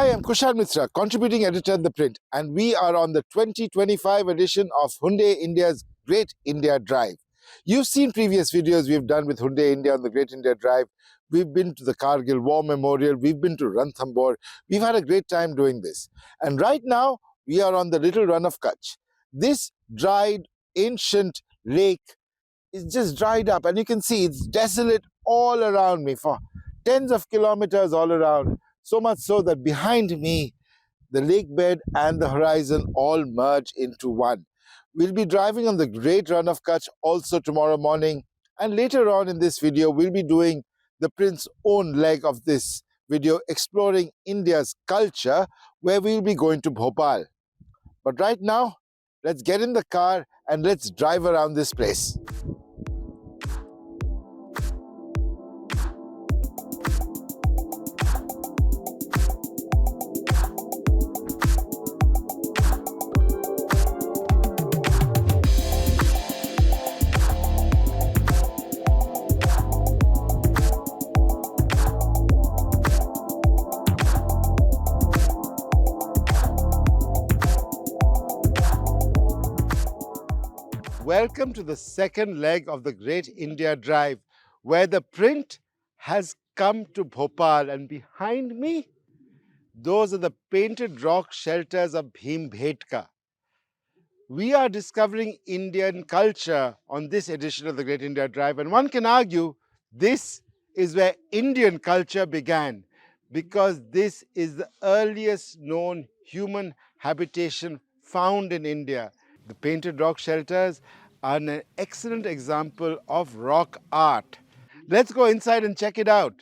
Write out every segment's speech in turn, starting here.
Hi, I'm Kushan Mitra, contributing editor at ThePrint, and we are on the 2025 edition of Hyundai India's Great India Drive. You've seen previous videos we've done with Hyundai India on the Great India Drive. We've been to the Kargil War Memorial, we've been to Ranthambore. We've had a great time doing this. And right now, we are on the little Rann of Kutch. This dried, ancient lake is just dried up, and you can see it's desolate all around me for tens of kilometers all around. So much so that behind me, the lake bed and the horizon all merge into one. We'll be driving on the Great Rann of Kutch also tomorrow morning. And later on in this video, we'll be doing the Print's own leg of this video, exploring India's culture, where we'll be going to Bhopal. But right now, let's get in the car and let's drive around this place. Welcome to the second leg of the Great India Drive, where the Print has come to Bhopal, and behind me, those are the painted rock shelters of Bhimbhetka. We are discovering Indian culture on this edition of the Great India Drive, and one can argue this is where Indian culture began, because this is the earliest known human habitation found in India. The painted rock shelters are an excellent example of rock art. Let's go inside and check it out.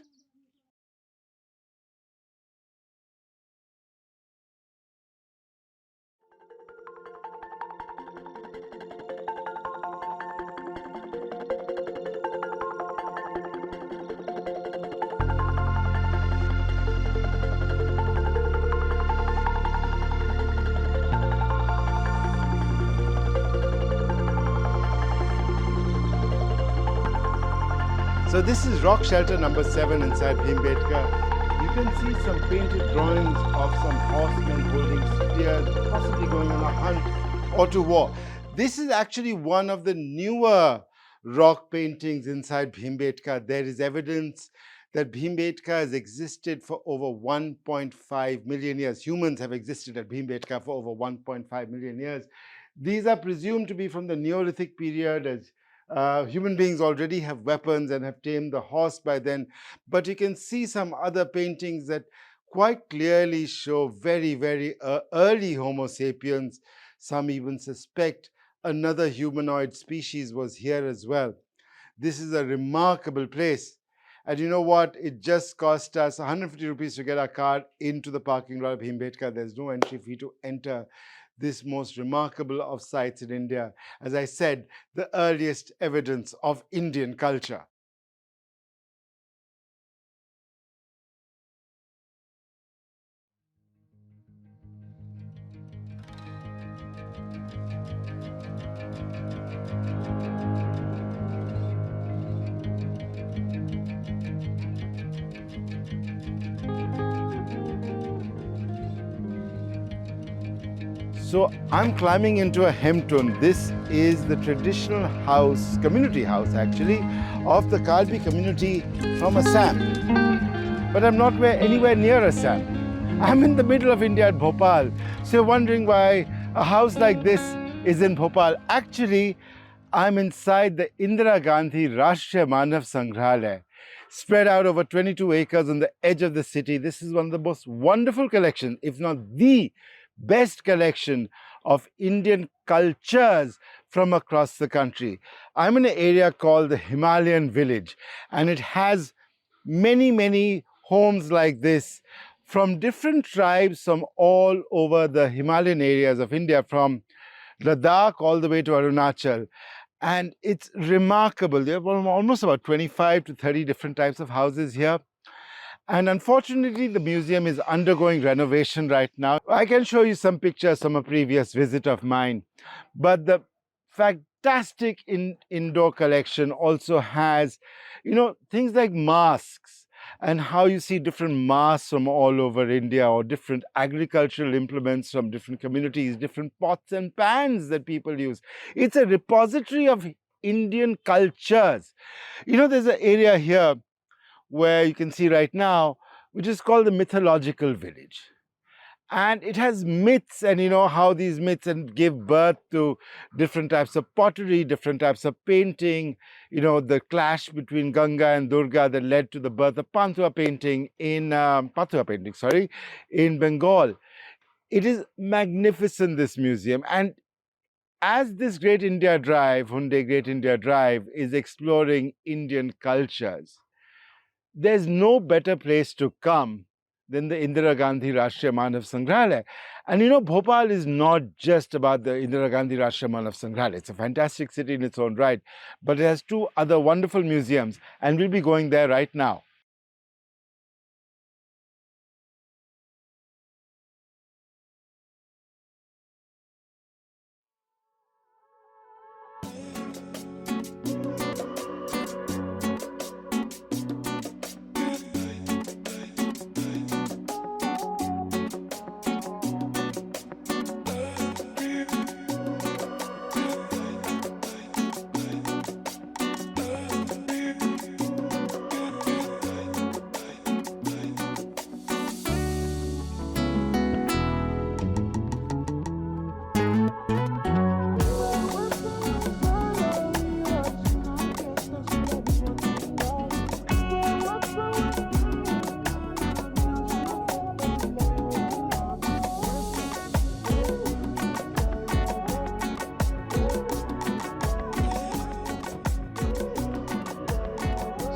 So this is rock shelter number 7 inside Bhimbetka. You can see some painted drawings of some horsemen holding spears, possibly going on a hunt or to war. This is actually one of the newer rock paintings inside Bhimbetka. There is evidence that Bhimbetka has existed for over 1.5 million years. Humans have existed at Bhimbetka for over 1.5 million years. These are presumed to be from the Neolithic period, as human beings already have weapons and have tamed the horse by then. But you can see some other paintings that quite clearly show very, very early Homo sapiens. Some even suspect another humanoid species was here as well. This is a remarkable place. And you know what? It just cost us 150 rupees to get our car into the parking lot of Bhimbetka. There's no entry fee to enter this most remarkable of sites in India. As I said, the earliest evidence of Indian culture. So I'm climbing into a hemtun. This is the traditional house, community house actually, of the Karbi community from Assam. But I'm not anywhere near Assam. I'm in the middle of India at Bhopal. So you're wondering why a house like this is in Bhopal. Actually, I'm inside the Indira Gandhi Rashtriya Manav Sangrahalaya, spread out over 22 acres on the edge of the city. This is one of the most wonderful collections, if not the best collection of Indian cultures from across the country. I'm in an area called the Himalayan Village, and it has many, many homes like this from different tribes from all over the Himalayan areas of India, from Ladakh all the way to Arunachal. And it's remarkable. There are almost about 25 to 30 different types of houses here. And unfortunately, the museum is undergoing renovation right now. I can show you some pictures from a previous visit of mine. But the fantastic indoor collection also has, things like masks and how you see different masks from all over India, or different agricultural implements from different communities, different pots and pans that people use. It's a repository of Indian cultures. There's an area here where you can see right now, which is called the mythological village. And it has myths, and how these myths and give birth to different types of pottery, different types of painting. The clash between Ganga and Durga that led to the birth of Pathua painting, sorry, in Bengal. It is magnificent, this museum. And as this Great India Drive, Hyundai Great India Drive, is exploring Indian cultures, there's no better place to come than the Indira Gandhi Rashtriya Manav Sangrahalaya. And Bhopal is not just about the Indira Gandhi Rashtriya Manav Sangrahalaya. It's a fantastic city in its own right, but it has two other wonderful museums, and we'll be going there right now.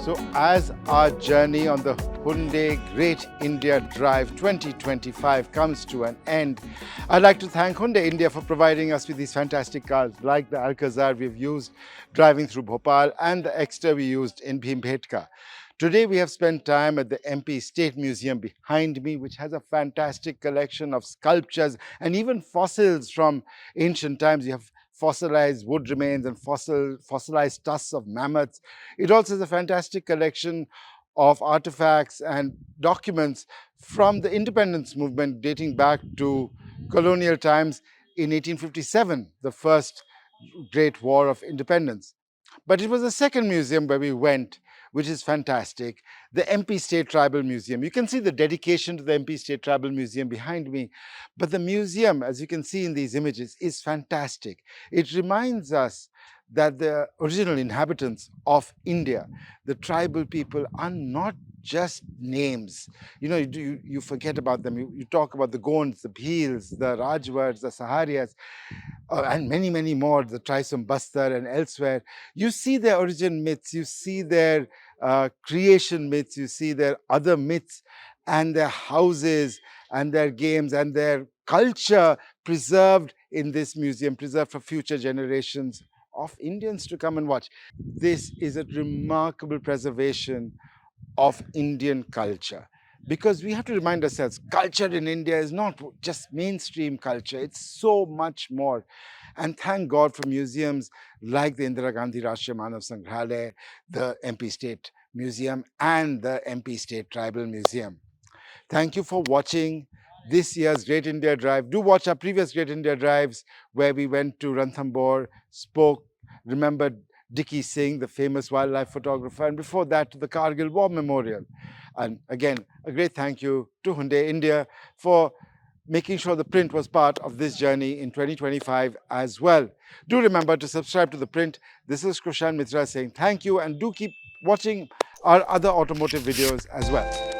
So as our journey on the Hyundai Great India Drive 2025 comes to an end, I'd like to thank Hyundai India for providing us with these fantastic cars like the Alcazar we've used driving through Bhopal and the Exter we used in Bhimbetka. Today we have spent time at the MP State Museum behind me, which has a fantastic collection of sculptures and even fossils from ancient times. You have fossilized wood remains and fossilized tusks of mammoths. It also has a fantastic collection of artifacts and documents from the independence movement dating back to colonial times in 1857, the first great war of independence. But it was the second museum where we went, which is fantastic, the MP State Tribal Museum. You can see the dedication to the MP State Tribal Museum behind me. But the museum, as you can see in these images, is fantastic. It reminds us that the original inhabitants of India, the tribal people, are not just names. You forget about them. You talk about the Gonds, the Bhils, the Rajwars, the Saharias, and many, many more, the Tricum Bastar and elsewhere. You see their origin myths, you see their creation myths, you see their other myths, and their houses and their games and their culture preserved in this museum, preserved for future generations of Indians to come and watch. This is a remarkable preservation of Indian culture, because we have to remind ourselves, culture in India is not just mainstream culture, it's so much more. And thank God for museums like the Indira Gandhi Rashtriya Manav Sangrahalaya, the MP State Museum, and the MP State Tribal Museum. Thank you for watching this year's Great India Drive. Do watch our previous Great India Drives, where we went to Ranthambore, spoke, remembered Dickie Singh, the famous wildlife photographer, and before that to the Kargil War Memorial. And again, a great thank you to Hyundai India for making sure the print was part of this journey in 2025 as well. Do remember to subscribe to the print. This is Kushan Mitra saying thank you, and do keep watching our other automotive videos as well.